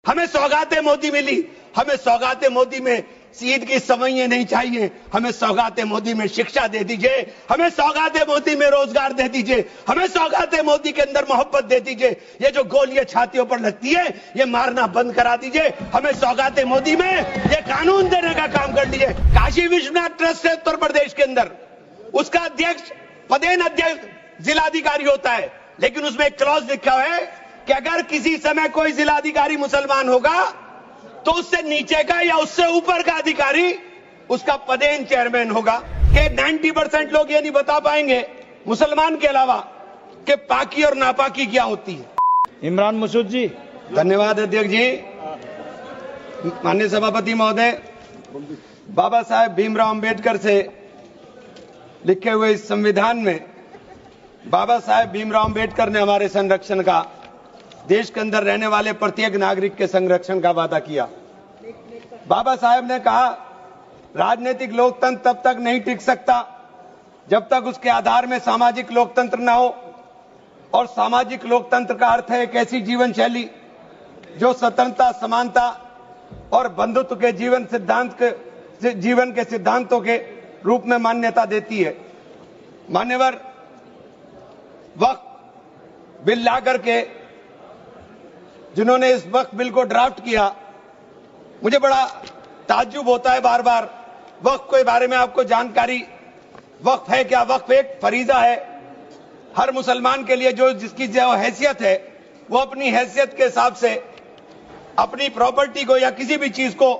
हमें सौगातें मोदी मिली, हमें सौगातें मोदी में ईद की सवैयां नहीं चाहिए, हमें सौगातें मोदी में शिक्षा दे दीजिए, हमें सौगातें मोदी में रोजगार दे दीजिए, हमें सौगातें मोदी के अंदर मोहब्बत दे दीजिए। ये जो गोलियां छातियों पर लगती है ये मारना बंद करा दीजिए, हमें सौगातें मोदी में ये कानून देने का काम कर लीजिए। काशी विश्वनाथ ट्रस्ट है उत्तर प्रदेश के अंदर, उसका अध्यक्ष पदेन अध्यक्ष जिलाधिकारी होता है, लेकिन उसमें एक क्लॉज लिखा हुआ है कि अगर किसी समय कोई जिलाधिकारी मुसलमान होगा तो उससे नीचे का या उससे ऊपर का अधिकारी उसका पदेन चेयरमैन होगा। कि 90% लोग ये नहीं बता पाएंगे मुसलमान के अलावा कि पाकी और नापाकी क्या होती है। इमरान मसूद जी। धन्यवाद अध्यक्ष जी। माननीय सभापति महोदय, बाबा साहेब भीमराव अंबेडकर से लिखे हुए इस संविधान में बाबा साहेब भीमराव अंबेडकर ने हमारे संरक्षण का, देश के अंदर रहने वाले प्रत्येक नागरिक के संरक्षण का वादा किया। बाबा साहेब ने कहा राजनीतिक लोकतंत्र तब तक नहीं टिक सकता जब तक उसके आधार में सामाजिक लोकतंत्र न हो, और सामाजिक लोकतंत्र का अर्थ है एक ऐसी जीवन शैली जो स्वतंत्रता, समानता और बंधुत्व के जीवन के सिद्धांतों के रूप में मान्यता देती है। मान्यवर, वक्फ बिल ला करके जिन्होंने इस वक्फ बिल को ड्राफ्ट किया, मुझे बड़ा ताज्जुब होता है बार बार। वक्फ के बारे में आपको जानकारी, वक्फ है क्या? वक्फ एक फरीजा है हर मुसलमान के लिए, जो जिसकी जो हैसियत है वो अपनी हैसियत के हिसाब से अपनी प्रॉपर्टी को या किसी भी चीज को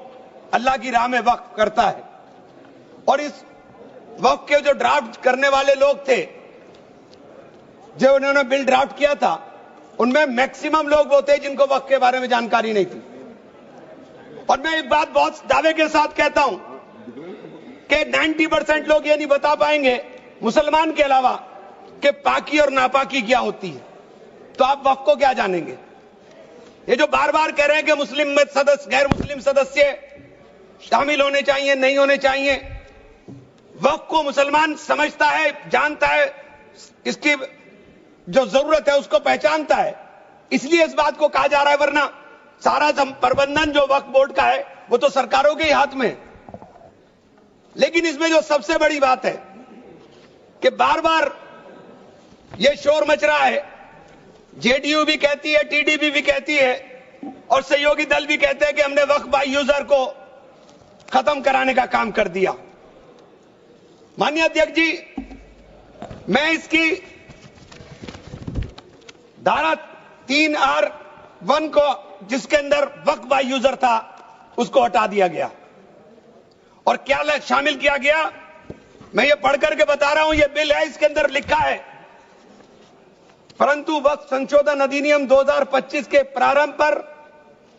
अल्लाह की राह में वक्फ करता है। और इस वक्फ के जो ड्राफ्ट करने वाले लोग थे, जो उन्होंने बिल ड्राफ्ट किया था, उनमें मैक्सिमम लोग वो थे जिनको वक्फ के बारे में जानकारी नहीं थी। और मैं एक बात बहुत दावे के साथ कहता हूं कि 90% लोग ये नहीं बता पाएंगे मुसलमान के अलावा कि पाकी और नापाकी क्या होती है, तो आप वक्फ को क्या जानेंगे? ये जो बार बार कह रहे हैं कि मुस्लिम में सदस्य, गैर मुस्लिम सदस्य शामिल होने चाहिए, नहीं होने चाहिए, वक्फ को मुसलमान समझता है, जानता है, इसकी जो जरूरत है उसको पहचानता है, इसलिए इस बात को कहा जा रहा है। वरना सारा प्रबंधन जो वक्फ बोर्ड का है वो तो सरकारों के ही हाथ में है। लेकिन इसमें जो सबसे बड़ी बात है कि बार बार ये शोर मच रहा है, जेडीयू भी कहती है, टीडीपी भी कहती है और सहयोगी दल भी कहते हैं कि हमने वक्फ बाय यूजर को खत्म कराने का काम कर दिया। माननीय अध्यक्ष जी, मैं इसकी धारा 3R1 को, जिसके अंदर वक्फ बाय यूजर था, उसको हटा दिया गया और क्या शामिल किया गया, मैं ये पढ़ करके बता रहा हूं। ये बिल है, इसके अंदर लिखा है, परंतु वक्फ संशोधन अधिनियम 2025 के प्रारंभ पर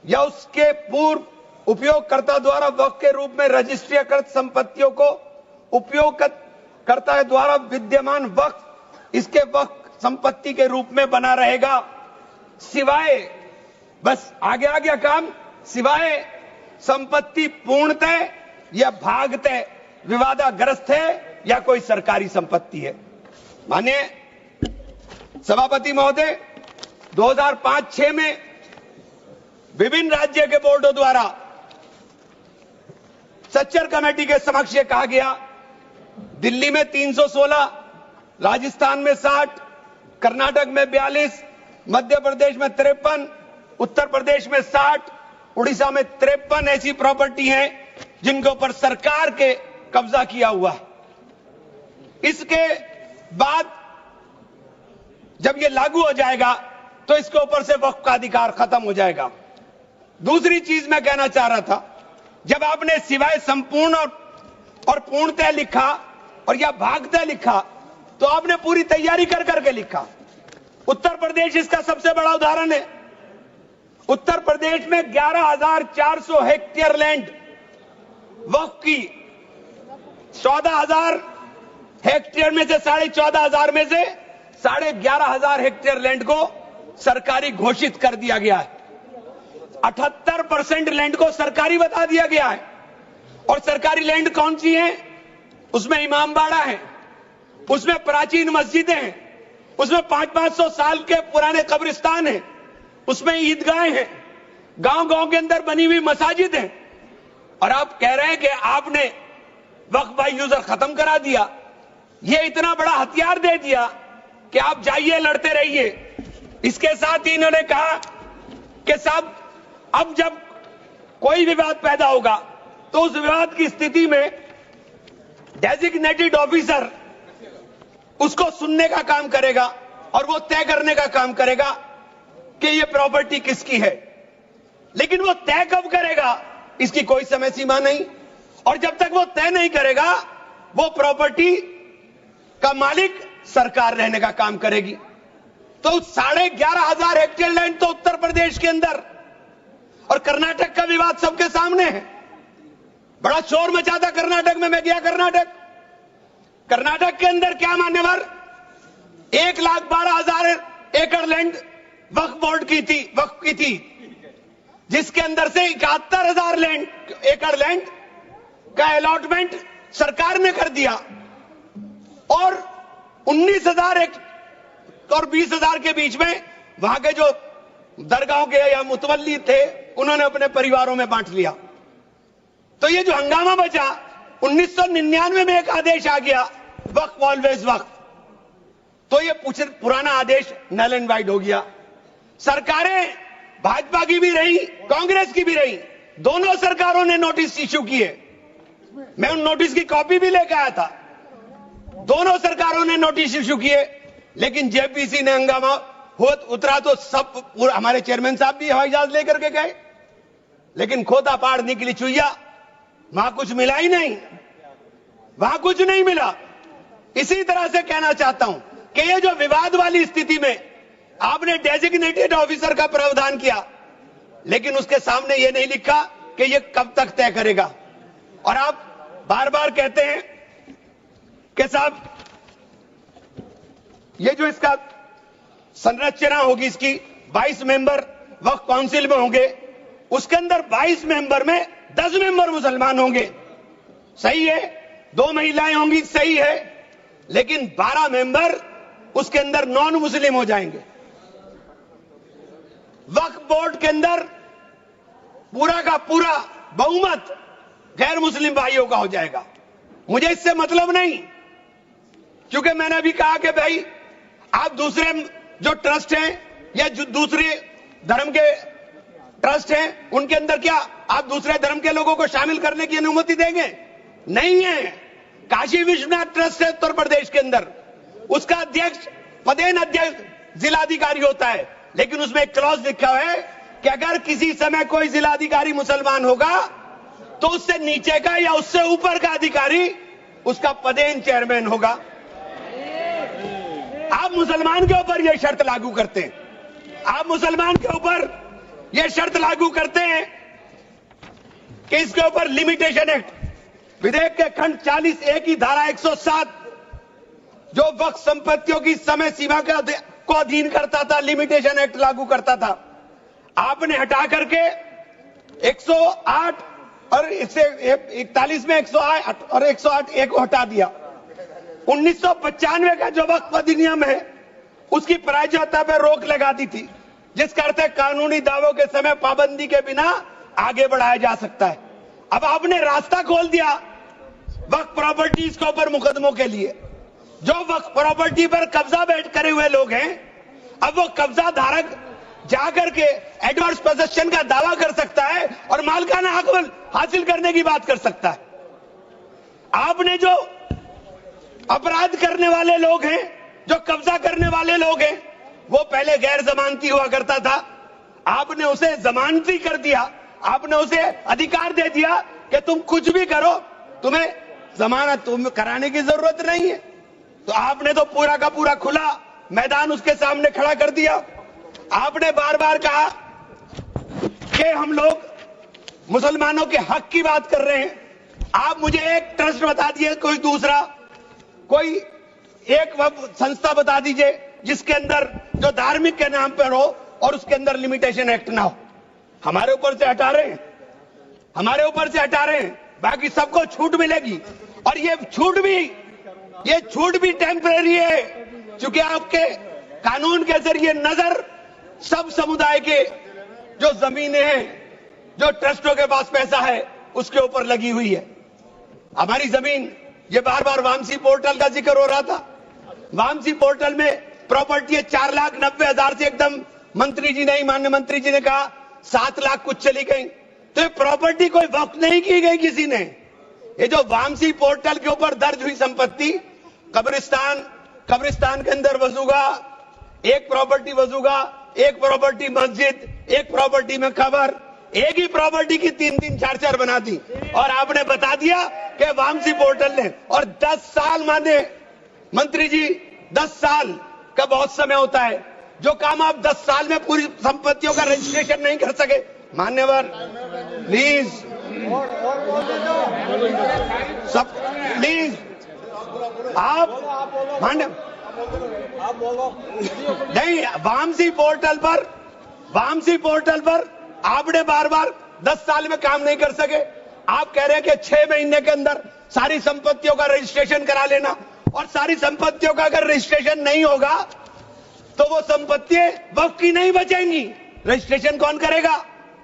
या उसके पूर्व उपयोगकर्ता द्वारा वक्फ के रूप में रजिस्ट्रीकृत संपत्तियों को उपयोगकर्ता द्वारा विद्यमान वक्फ इसके वक्फ संपत्ति के रूप में बना रहेगा, सिवाय, बस आगे आ गया काम, सिवाय संपत्ति पूर्णतः या भागतः विवादाग्रस्त है या कोई सरकारी संपत्ति है। माननीय सभापति महोदय, 2005-6 में विभिन्न राज्य के बोर्डों द्वारा सच्चर कमेटी के समक्ष यह कहा गया, दिल्ली में 316, राजस्थान में 60, कर्नाटक में 42, मध्य प्रदेश में 53, उत्तर प्रदेश में 60, उड़ीसा में 53 ऐसी प्रॉपर्टी हैं जिनके ऊपर सरकार के कब्जा किया हुआ है। इसके बाद जब ये लागू हो जाएगा तो इसके ऊपर से वक्फ का अधिकार खत्म हो जाएगा। दूसरी चीज मैं कहना चाह रहा था, जब आपने सिवाय संपूर्ण और पूर्णतः लिखा और या भागतः लिखा, तो आपने पूरी तैयारी कर करके लिखा। उत्तर प्रदेश इसका सबसे बड़ा उदाहरण है। उत्तर प्रदेश में 11,400 हेक्टेयर लैंड वक्फ की, 14,000 हेक्टेयर में से 14,500 में से 11,500 हेक्टेयर लैंड को सरकारी घोषित कर दिया गया है। 78% लैंड को सरकारी बता दिया गया है। और सरकारी लैंड कौन सी है? उसमें इमामबाड़ा है, उसमें प्राचीन मस्जिदें हैं, उसमें 500-500 साल के पुराने कब्रिस्तान हैं, उसमें ईदगाहें हैं, गांव गांव के अंदर बनी हुई मसाजिद हैं और आप कह रहे हैं कि आपने वक्फ बाय यूजर खत्म करा दिया। ये इतना बड़ा हथियार दे दिया कि आप जाइए लड़ते रहिए। इसके साथ ही इन्होंने कहा कि साहब अब जब कोई विवाद पैदा होगा तो उस विवाद की स्थिति में डेजिग्नेटेड ऑफिसर उसको सुनने का काम करेगा और वो तय करने का काम करेगा कि ये प्रॉपर्टी किसकी है। लेकिन वो तय कब करेगा इसकी कोई समय सीमा नहीं, और जब तक वो तय नहीं करेगा वो प्रॉपर्टी का मालिक सरकार रहने का काम करेगी। तो 11,500 हेक्टेयर लैंड तो उत्तर प्रदेश के अंदर, और कर्नाटक का विवाद सबके सामने है। बड़ा शोर मचा था कर्नाटक में, मैं गया कर्नाटक के अंदर क्या मान्यवर 1,12,000 एकड़ लैंड वक्फ बोर्ड की थी, जिसके अंदर से 71,000 एकड़ लैंड का अलॉटमेंट सरकार ने कर दिया और 19,000 और 20,000 के बीच में वहां के जो दरगाहों के या मुतवल्ली थे उन्होंने अपने परिवारों में बांट लिया। तो ये जो हंगामा बचा, 1999 में एक आदेश आ गया वक्फ ऑलवेज वक्फ, तो ये पुराना आदेश नल एंड वाइड हो गया। सरकारें भाजपा की भी रही, कांग्रेस की भी रही, दोनों सरकारों ने नोटिस इश्यू किए। मैं उन नोटिस की कॉपी भी लेकर आया था। दोनों सरकारों ने नोटिस इश्यू किए, लेकिन जेपीसी ने हंगामा उतरा तो सब हमारे चेयरमैन साहब भी हवाई जहाज लेकर के गए, लेकिन खोदा पाड़ निकली चुईया, वहां कुछ मिला ही नहीं, वहां कुछ नहीं मिला। इसी तरह से कहना चाहता हूं कि ये जो विवाद वाली स्थिति में आपने डेजिग्नेटेड ऑफिसर का प्रावधान किया, लेकिन उसके सामने ये नहीं लिखा कि ये कब तक तय करेगा। और आप बार बार कहते हैं कि साहब ये जो इसका संरचना होगी, इसकी 22 मेंबर वक्फ काउंसिल में होंगे, उसके अंदर 22 मेंबर में 10 मेंबर मुसलमान होंगे, सही है, 2 महिलाएं होंगी, सही है, लेकिन 12 मेंबर उसके अंदर नॉन मुस्लिम हो जाएंगे। वक्फ बोर्ड के अंदर पूरा का पूरा बहुमत गैर मुस्लिम भाइयों का हो जाएगा। मुझे इससे मतलब नहीं, क्योंकि मैंने अभी कहा कि भाई आप दूसरे जो ट्रस्ट हैं या जो दूसरे धर्म के ट्रस्ट हैं उनके अंदर क्या आप दूसरे धर्म के लोगों को शामिल करने की अनुमति देंगे? नहीं है। काशी विश्वनाथ ट्रस्ट है उत्तर प्रदेश के अंदर, उसका अध्यक्ष पदेन अध्यक्ष जिलाधिकारी होता है, लेकिन उसमें एक क्लॉज लिखा है कि अगर किसी समय कोई जिलाधिकारी मुसलमान होगा तो उससे नीचे का या उससे ऊपर का अधिकारी उसका पदेन चेयरमैन होगा। आप मुसलमान के ऊपर यह शर्त लागू करते हैं, आप मुसलमान के ऊपर यह शर्त लागू करते हैं कि इसके ऊपर लिमिटेशन एक्ट विधेयक के खंड 40A की धारा 107 जो वक्फ संपत्तियों की समय सीमा को अधीन करता था, लिमिटेशन एक्ट लागू करता था, आपने हटा करके 108 और इससे 41 में 108 और 108A को हटा दिया। 1995 का जो वक्फ अधिनियम है उसकी प्रायज्यता पर रोक लगा दी थी, जिसका अर्थ है कानूनी दावों के समय पाबंदी के बिना आगे बढ़ाया जा सकता है। अब आपने रास्ता खोल दिया वक्फ प्रॉपर्टीज के ऊपर मुकदमों के लिए। जो वक्फ प्रॉपर्टी पर कब्जा बैठ करे हुए लोग हैं, अब वो कब्जा धारक जाकर के एडवर्स पोजेशन का दावा कर सकता है और मालिकाना हक हासिल करने की बात कर सकता है। आपने जो अपराध करने वाले लोग हैं, जो कब्जा करने वाले लोग हैं, वो पहले गैर जमानती हुआ करता था, आपने उसे जमानती कर दिया, आपने उसे अधिकार दे दिया कि तुम कुछ भी करो, तुम्हें जमानत कराने की जरूरत नहीं है। तो आपने तो पूरा का पूरा खुला मैदान उसके सामने खड़ा कर दिया। आपने बार बार कहा कि हम लोग मुसलमानों के हक की बात कर रहे हैं। आप मुझे एक ट्रस्ट बता दीजिए, कोई दूसरा, कोई एक संस्था बता दीजिए जिसके अंदर जो धार्मिक के नाम पर हो और उसके अंदर लिमिटेशन एक्ट ना हो। हमारे ऊपर से हटा रहे हैं, हमारे ऊपर से हटा रहे हैं, बाकी सबको छूट मिलेगी। और ये छूट भी टेम्परेरी है, क्योंकि आपके कानून के जरिए नजर सब समुदाय के जो जमीनें हैं, जो ट्रस्टों के पास पैसा है, उसके ऊपर लगी हुई है। हमारी जमीन, ये बार बार वामसी पोर्टल का जिक्र हो रहा था। वामसी पोर्टल में प्रॉपर्टी 4,90,000 से एकदम मंत्री जी ने, माननीय मंत्री जी ने कहा 7 लाख कुछ चली गई। तो ये प्रॉपर्टी कोई वक्त नहीं की गई किसी ने। ये जो वामसी पोर्टल के ऊपर दर्ज हुई संपत्ति, कब्रिस्तान के अंदर वसूगा, एक प्रॉपर्टी वसूगा, एक प्रॉपर्टी मस्जिद, एक प्रॉपर्टी में कब्र, एक ही प्रॉपर्टी की 3-3, 4-4 बना दी। और आपने बता दिया कि वामसी पोर्टल ने, और 10 साल माने मंत्री जी, 10 साल का बहुत समय होता है। जो काम आप 10 साल में पूरी संपत्तियों का रजिस्ट्रेशन नहीं कर सके, मान्यवर प्लीज, सब प्लीज, आप मान्य नहीं, वामसी पोर्टल पर आपने बार बार 10 साल में काम नहीं कर सके। आप कह रहे हैं कि 6 महीने के अंदर सारी संपत्तियों का रजिस्ट्रेशन करा लेना, और सारी संपत्तियों का अगर रजिस्ट्रेशन नहीं होगा तो वो संपत्तियां वक्फ की नहीं बचेंगी। रजिस्ट्रेशन कौन करेगा?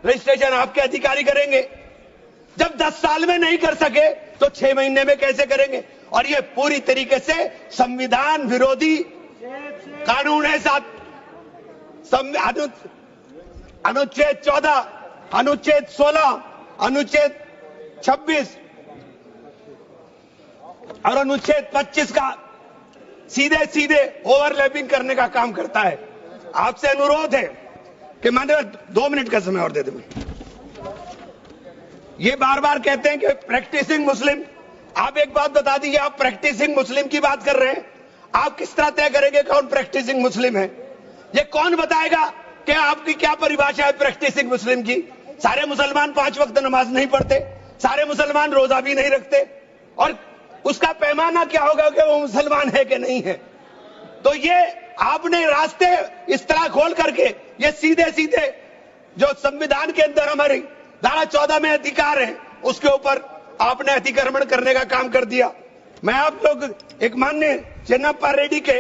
रजिस्ट्रेशन आपके अधिकारी करेंगे। जब 10 साल में नहीं कर सके तो 6 महीने में कैसे करेंगे? और ये पूरी तरीके से संविधान विरोधी कानून है। अनुच्छेद 14, अनुच्छेद 16, अनुच्छेद 26 और अनुच्छेद 25 का सीधे ओवरलैपिंग करने का काम करता है। आपसे अनुरोध है कि माननीय 2 मिनट का समय और दे दें। ये बार बार कहते हैं कि प्रैक्टिसिंग मुस्लिम। आप एक बात बता दीजिए, आप प्रैक्टिसिंग मुस्लिम की बात कर रहे हैं, आप किस तरह तय करेंगे कौन प्रैक्टिसिंग मुस्लिम है? ये कौन बताएगा कि आपकी क्या परिभाषा है प्रैक्टिसिंग मुस्लिम की? सारे मुसलमान 5 वक्त नमाज नहीं पढ़ते, सारे मुसलमान रोजा भी नहीं रखते, और उसका पैमाना क्या होगा कि वो मुसलमान है कि नहीं है? तो ये आपने रास्ते इस तरह खोल करके ये सीधे जो संविधान के अंदर हमारी धारा 14 में अधिकार है, उसके ऊपर आपने अतिक्रमण करने का काम कर दिया। मैं आप लोग एक माननीय चेन्नप्पा रेड्डी के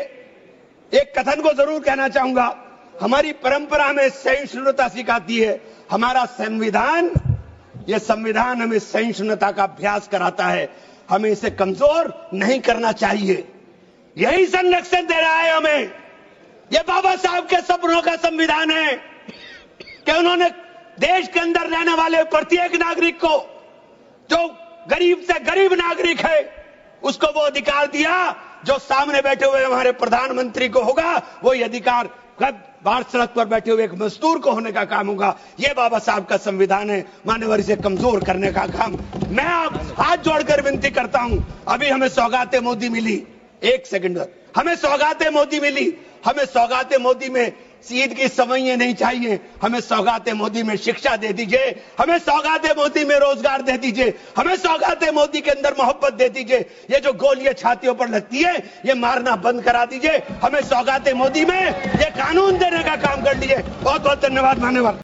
एक कथन को जरूर कहना चाहूंगा। हमारी परंपरा में सहिष्णुता सिखाती है, हमारा संविधान, ये संविधान हमें सहिष्णुता का अभ्यास कराता है। हमें इसे कमजोर नहीं करना चाहिए, यही संरक्षण दे रहा है हमें। ये बाबा साहब के सपनों का संविधान है कि उन्होंने देश के अंदर रहने वाले प्रत्येक नागरिक को, जो गरीब से गरीब नागरिक है, उसको वो अधिकार दिया जो सामने बैठे हुए हमारे प्रधानमंत्री को होगा, वो ये अधिकार बाहर सड़क पर बैठे हुए एक मजदूर को होने का काम होगा। ये बाबा साहब का संविधान है। मान्यवर, इसे कमजोर करने का काम मैं आप हाथ जोड़कर विनती करता हूं। अभी हमें सौगाते मोदी मिली, 1 सेकंड, हमें सौगाते मोदी मिली। हमें सौगाते मोदी में ईद की सवैयां नहीं चाहिए, हमें सौगाते मोदी में शिक्षा दे दीजिए, हमें सौगाते मोदी में रोजगार दे दीजिए, हमें सौगाते मोदी के अंदर मोहब्बत दे दीजिए। ये जो गोलियां छातियों पर लगती है, ये मारना बंद करा दीजिए। हमें सौगाते मोदी में ये कानून देने का काम कर लीजिए। बहुत बहुत धन्यवाद मान्यवर।